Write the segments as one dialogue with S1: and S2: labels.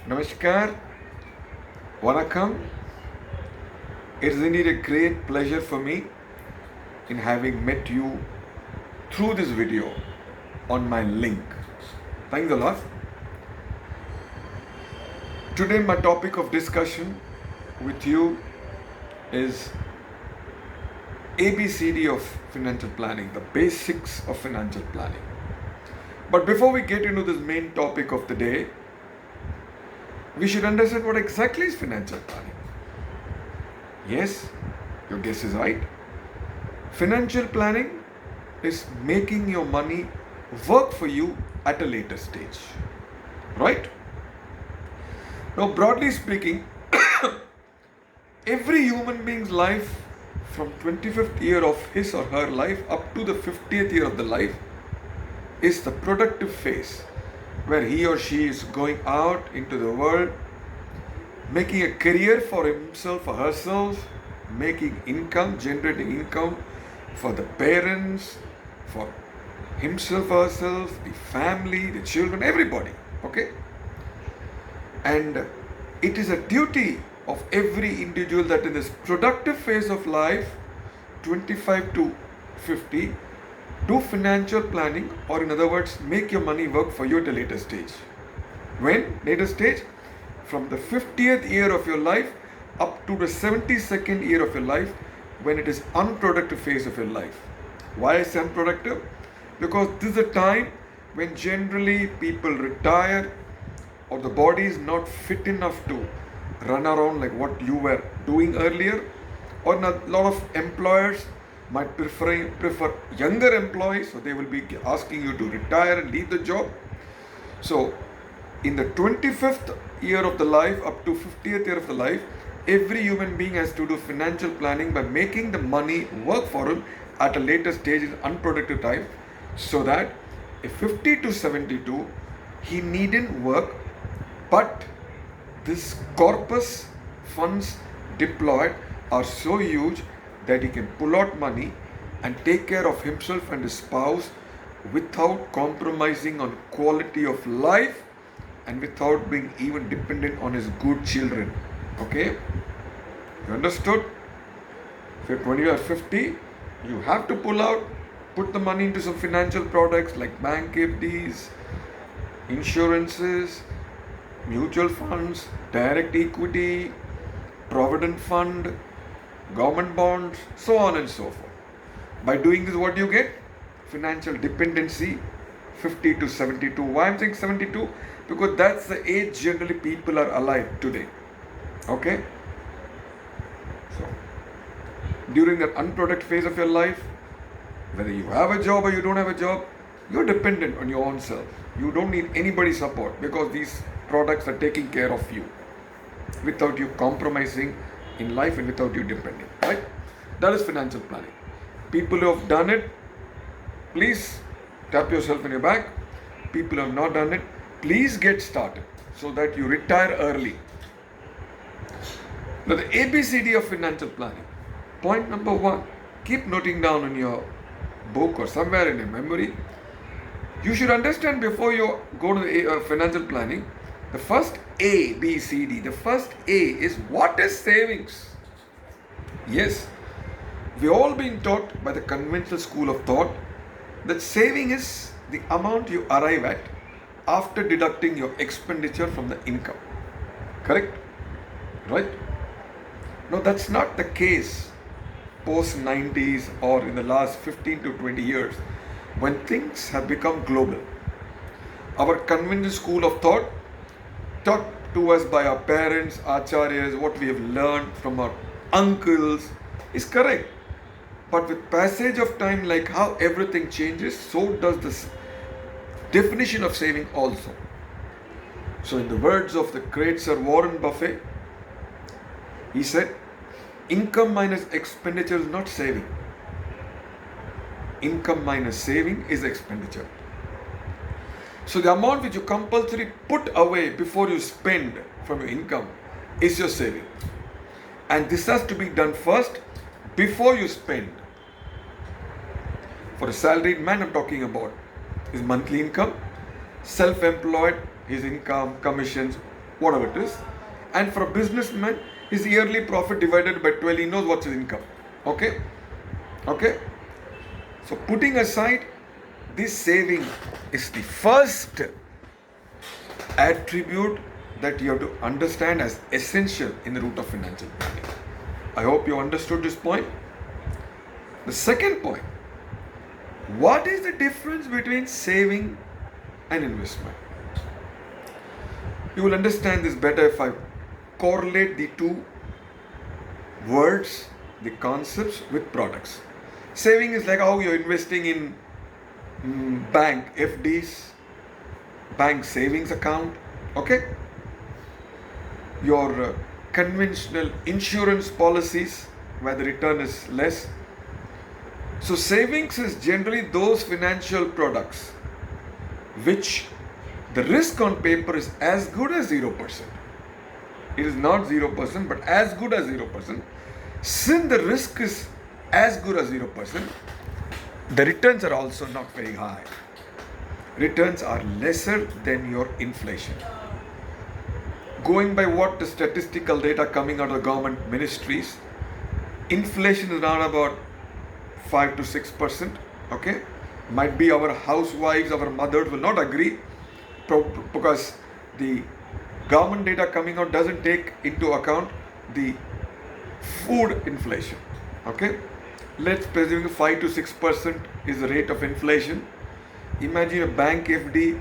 S1: Namaskar, Vanakkam. It is indeed a great pleasure for me in having met you through this video on my link. Thanks a lot. Today, my topic of discussion with you is ABCD of financial planning, the basics of financial planning. But before we get into this main topic of the day, we should understand what exactly is financial planning. Yes, your guess is right. Financial planning is making your money work for you at a later stage. Right? Now, broadly speaking, every human being's life from 25th year of his or her life up to the 50th year of the life is the productive phase where he or she is going out into the world, making a career for himself or herself, making income, generating income for the parents, for himself or herself, the family, the children, everybody. Okay? And it is a duty of every individual that in this productive phase of life, 25 to 50, do financial planning, or in other words, make your money work for you at a later stage. When? Later stage? From the 50th year of your life up to the 72nd year of your life, when it is unproductive phase of your life. Why is it unproductive? Because this is a time when generally people retire or the body is not fit enough to run around like what you were doing earlier, or a lot of employers might prefer younger employees, so they will be asking you to retire and leave the job. So in the 25th year of the life up to 50th year of the life, every human being has to do financial planning by making the money work for him at a later stage in unproductive time, so that at 50 to 72 he needn't work, but this corpus funds deployed are so huge that he can pull out money and take care of himself and his spouse without compromising on quality of life and without being even dependent on his good children. Okay? You understood? If when you are 50, you have to put the money into some financial products like bank FDs, insurances, mutual funds, direct equity, provident fund, government bonds, so on and so forth. By doing this, what do you get? Financial dependency, 50 to 72. Why I'm saying 72? Because that's the age generally people are alive today. Okay? So, during that unproductive phase of your life, whether you have a job or you don't have a job, you're dependent on your own self. You don't need anybody's support because these products are taking care of you without you compromising in life and without you depending. Right? That is financial planning. People who have done it, please tap yourself in your back. People who have not done it, please get started so that you retire early. Now, the ABCD of financial planning. Point number 1, keep noting down in your book or somewhere in your memory. You should understand before you go to the financial planning, the first A, B, C, D, the first A is what is savings? Yes, we've all been taught by the conventional school of thought that saving is the amount you arrive at after deducting your expenditure from the income. Correct? Right? No, that's not the case post 90s or in the last 15 to 20 years when things have become global. Our conventional school of thought, taught to us by our parents, acharyas, what we have learned from our uncles is correct. But with passage of time, like how everything changes, so does this definition of saving also. So in the words of the great Sir Warren Buffett, he said, income minus expenditure is not saving. Income minus saving is expenditure. So the amount which you compulsorily put away before you spend from your income is your saving. And this has to be done first before you spend. For a salaried man, I'm talking about his monthly income, self-employed, his income, commissions, whatever it is. And for a businessman, his yearly profit divided by 12, he knows what's his income. Okay? Okay? So putting aside this, saving is the first attribute that you have to understand as essential in the root of financial planning. I hope you understood this point. The second point, what is the difference between saving and investment? You will understand this better if I correlate the two words, the concepts with products. Saving is like how you're investing in bank FDs, bank savings account, okay? Your conventional insurance policies where the return is less. So savings is generally those financial products which the risk on paper is as good as 0%. It is not 0%, but as good as 0%. Since the risk is as good as 0%, the returns are also not very high. Returns are lesser than your inflation. Going by what the statistical data coming out of the government ministries, inflation is around about 5 to 6%. Okay, might be our housewives, our mothers will not agree because the government data coming out doesn't take into account the food inflation. Okay, let's presume 5 to 6% is the rate of inflation. Imagine a bank FD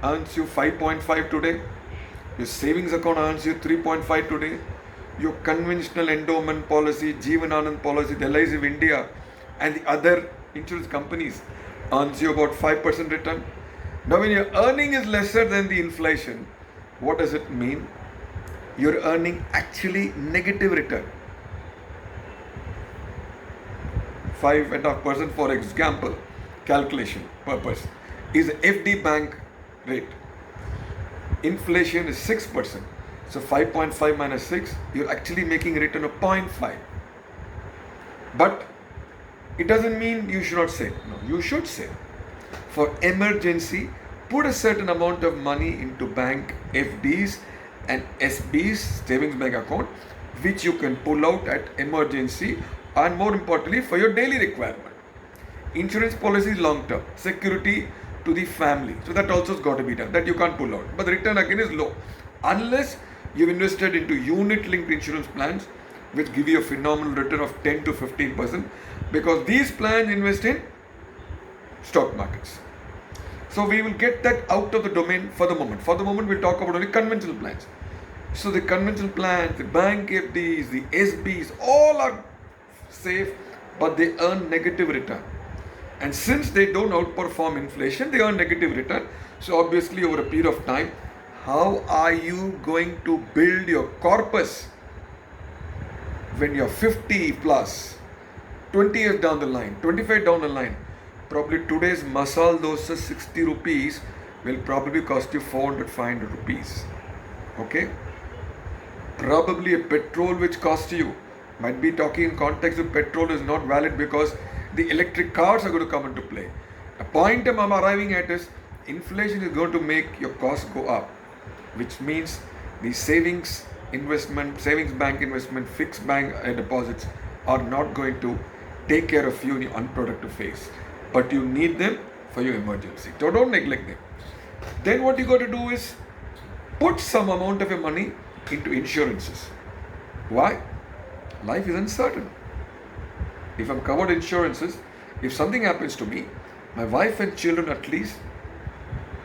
S1: earns you 5.5 today. Your savings account earns you 3.5 today. Your conventional endowment policy, Jeevan Anand policy, the LITERATE of India and the other insurance companies earns you about 5% return. Now when your earning is lesser than the inflation, what does it mean? You're earning actually negative return. 5.5% for example, calculation purpose is FD bank rate. Inflation is 6%. So 5.5 minus 6, you're actually making a return of 0.5. But it doesn't mean you should not save. No, you should save. For emergency, put a certain amount of money into bank FDs and SBs, savings bank account, which you can pull out at emergency and more importantly for your daily requirement. Insurance policy is long term, security to the family. So that also has got to be done. That you can't pull out. But the return again is low. Unless you've invested into unit linked insurance plans which give you a phenomenal return of 10 to 15% because these plans invest in stock markets. So we will get that out of the domain for the moment. For the moment we'll talk about only conventional plans. So the conventional plans, the bank FDs, the SBs, all are safe but they earn negative return. And since they don't outperform inflation, they earn negative return. So obviously over a period of time, how are you going to build your corpus when you're 50 plus, 20 years down the line, 25 down the line? Probably today's masala dosa 60 rupees will probably cost you 400, 500 rupees. Okay? Probably a petrol which costs you, might be talking in context of petrol is not valid because the electric cars are going to come into play. The point I'm arriving at is inflation is going to make your costs go up, which means the savings investment, savings bank investment, fixed bank deposits are not going to take care of you in your unproductive phase. But you need them for your emergency. So don't neglect them. Then what you got to do is put some amount of your money into insurances. Why? Life is uncertain. If I'm covered insurances, if something happens to me, my wife and children at least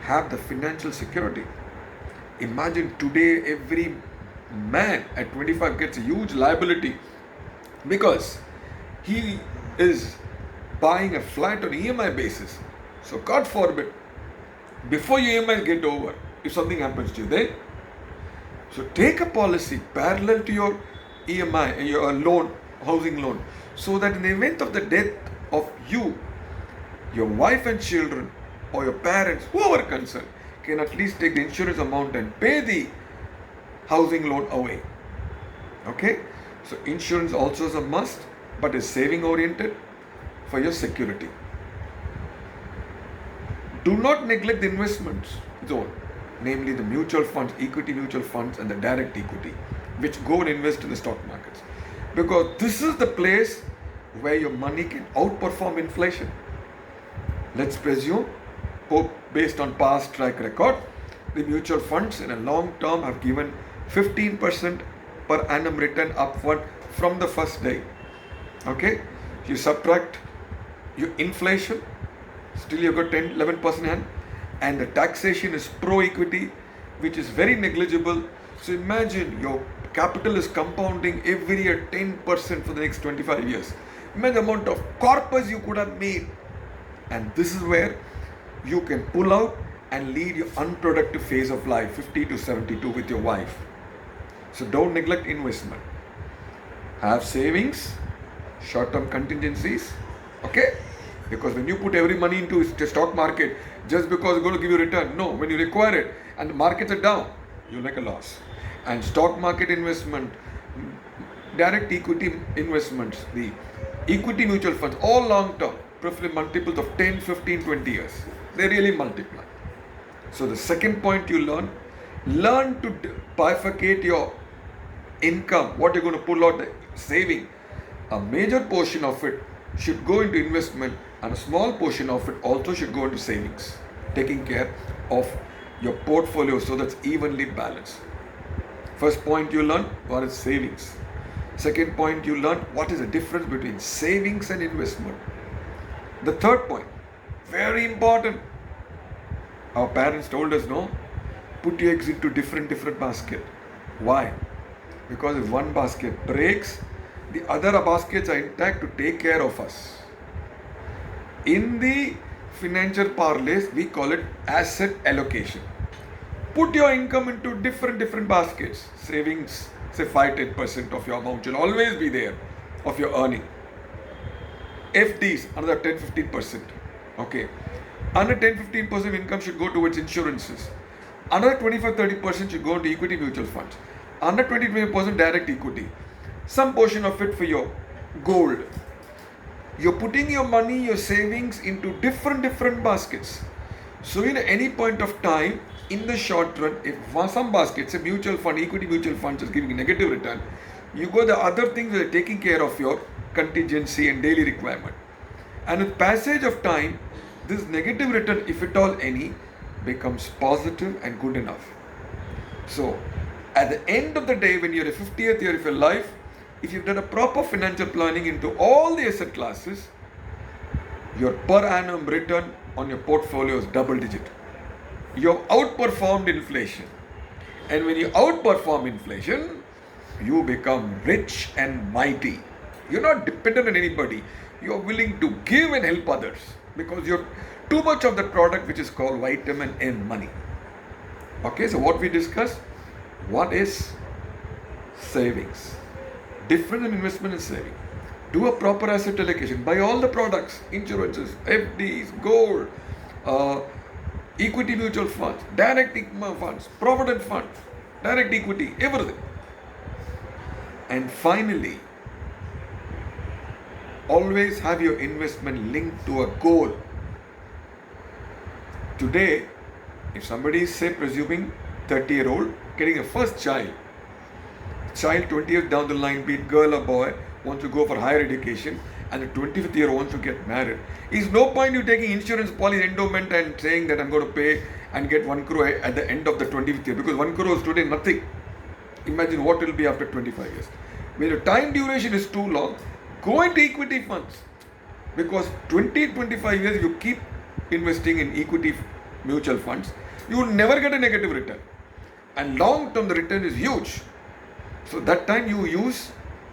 S1: have the financial security. Imagine today every man at 25 gets a huge liability because he is buying a flat on EMI basis. So God forbid, before your EMIs get over, if something happens to you, then so take a policy parallel to your EMI, your loan, housing loan, so that in the event of the death of you, your wife and children, or your parents, whoever concerned, can at least take the insurance amount and pay the housing loan away. Okay? So insurance also is a must, but is saving oriented for your security. Do not neglect the investments zone. namely the mutual funds, equity mutual funds, and the direct equity, which go and invest in the stock markets. Because this is the place where your money can outperform inflation. Let's presume, based on past track record, the mutual funds in a long term have given 15% per annum return upward from the first day. Okay, you subtract your inflation, still you got 10-11% and the taxation is pro equity, which is very negligible. So imagine your capital is compounding every year 10% for the next 25 years. Imagine the amount of corpus you could have made. And this is where you can pull out and lead your unproductive phase of life, 50 to 72, with your wife. So don't neglect investment. Have savings, short-term contingencies, okay? Because when you put every money into the stock market, just because it's going to give you return, no, when you require it and the markets are down, you'll make a loss. And stock market investment, direct equity investments, the equity mutual funds, all long-term, preferably multiples of 10, 15, 20 years. They really multiply. So the second point you learn to bifurcate your income, what you're going to pull out, the saving. A major portion of it should go into investment and a small portion of it also should go into savings, taking care of your portfolio so that's evenly balanced. First point you learn, what is savings. Second point you learn, what is the difference between savings and investment. The third point, very important. Our parents told us, no, put your eggs into different basket. Why? Because if one basket breaks, the other baskets are intact to take care of us. In the financial parlays, we call it asset allocation. Put your income into different baskets. Savings, say 5-10% of your amount should always be there of your earning. FDs, another 10-15%. Okay. Another 10-15% income should go towards insurances. Another 25-30% should go into equity mutual funds. Another 20-25% direct equity. Some portion of it for your gold. You're putting your money, your savings into different baskets. So in any point of time, in the short run, if some baskets, a mutual fund, equity mutual funds is giving a negative return, you go the other things that are taking care of your contingency and daily requirement. And with passage of time, this negative return, if at all any, becomes positive and good enough. So at the end of the day, when you're in the 50th year of your life, if you've done a proper financial planning into all the asset classes, your per annum return on your portfolio is double digit. You have outperformed inflation. And when you outperform inflation, you become rich and mighty. You're not dependent on anybody. You're willing to give and help others because you're too much of the product which is called vitamin M, money. Okay, so what we discussed, what is savings? Different in investment and saving. Do a proper asset allocation. Buy all the products, insurances, FDs, gold, equity mutual funds, direct funds, provident funds, direct equity, everything. And finally, always have your investment linked to a goal. Today, if somebody is, say, presuming 30-year-old, getting a first child 20 years down the line, be it girl or boy, wants to go for higher education, and the 25th year wants to get married. Is no point you taking insurance policy endowment and saying that I'm going to pay and get 1 crore at the end of the 25th year, because 1 crore is today nothing. Imagine what it will be after 25 years. When your time duration is too long, go into equity funds, because 20-25 years you keep investing in equity mutual funds, you will never get a negative return, and long term the return is huge. So that time you use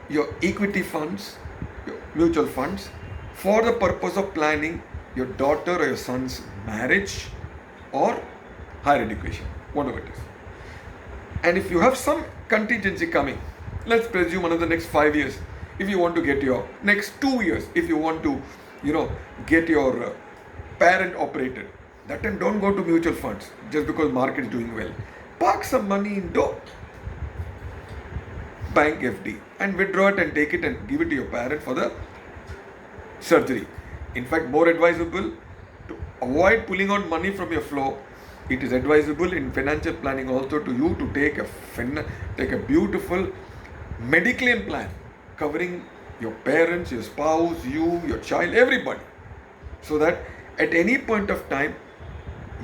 S1: your equity funds, your mutual funds, for the purpose of planning your daughter or your son's marriage or higher education, whatever it is. And if you have some contingency coming, let's presume another next 5 years, if you want to get your next 2 years, if you want to, get your parent operated, that time don't go to mutual funds just because market is doing well. Park some money into bank FD and withdraw it and take it and give it to your parent for the surgery. In fact, more advisable to avoid pulling out money from your flow it is advisable in financial planning also to you to take a beautiful mediclaim plan covering your parents, your spouse, you, your child, everybody, so that at any point of time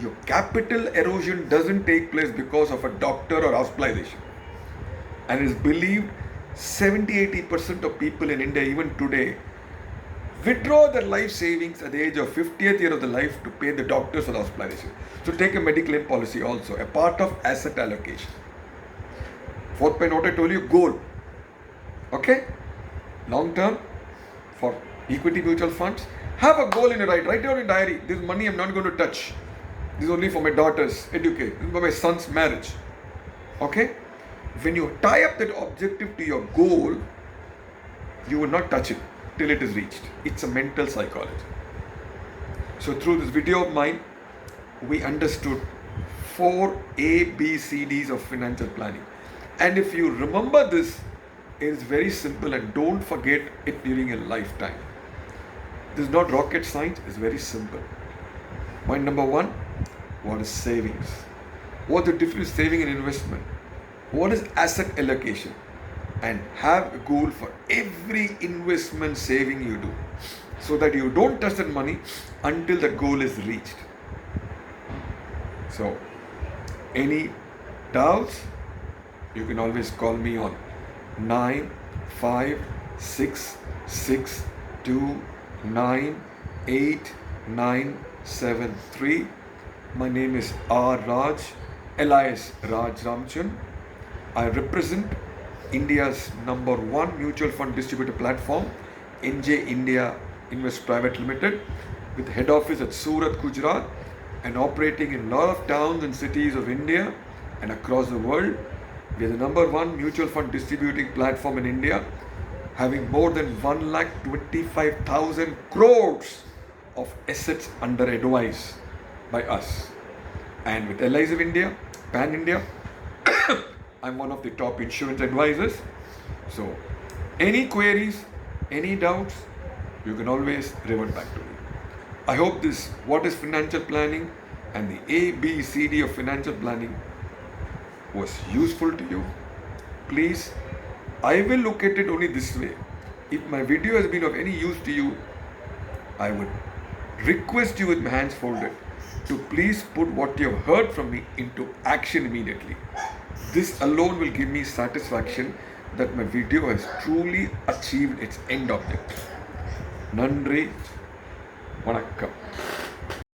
S1: your capital erosion doesn't take place because of a doctor or hospitalization. And it is believed 70-80% of people in India even today withdraw their life savings at the age of 50th year of the life to pay the doctors for the hospitalization. So take a medical policy also, a part of asset allocation. Fourth point, what I told you, goal. Okay? Long term for equity mutual funds. Have a goal in your write down in diary. This money I'm not going to touch. This is only for my daughter's education. This is for my son's marriage. Okay? When you tie up that objective to your goal, you will not touch it till it is reached. It's a mental psychology. So through this video of mine, we understood 4 ABCDs of financial planning. And if you remember this, it is very simple and don't forget it during your lifetime. This is not rocket science, it's very simple. Point number 1, what is savings? What is the difference saving and investment? What is asset allocation? And have a goal for every investment saving you do, so that you don't touch that money until the goal is reached. So, any doubts, you can always call me on 9566298973. My name is R.Raj, alias Raj Ramchand. I represent India's #1 mutual fund distributor platform, NJ India Invest Private Limited, with head office at Surat, Gujarat, and operating in a lot of towns and cities of India and across the world. We are the #1 mutual fund distributing platform in India, having more than 1,25,000 crores of assets under advice by us. And with LIs of India, Pan India, I'm one of the top insurance advisors. So, any queries, any doubts, you can always revert back to me. I hope this, what is financial planning and the ABCD of financial planning, was useful to you. Please, I will look at it only this way. If my video has been of any use to you, I would request you with my hands folded to please put what you have heard from me into action immediately. This alone will give me satisfaction that my video has truly achieved its end objective. Nandri, Vanakkam.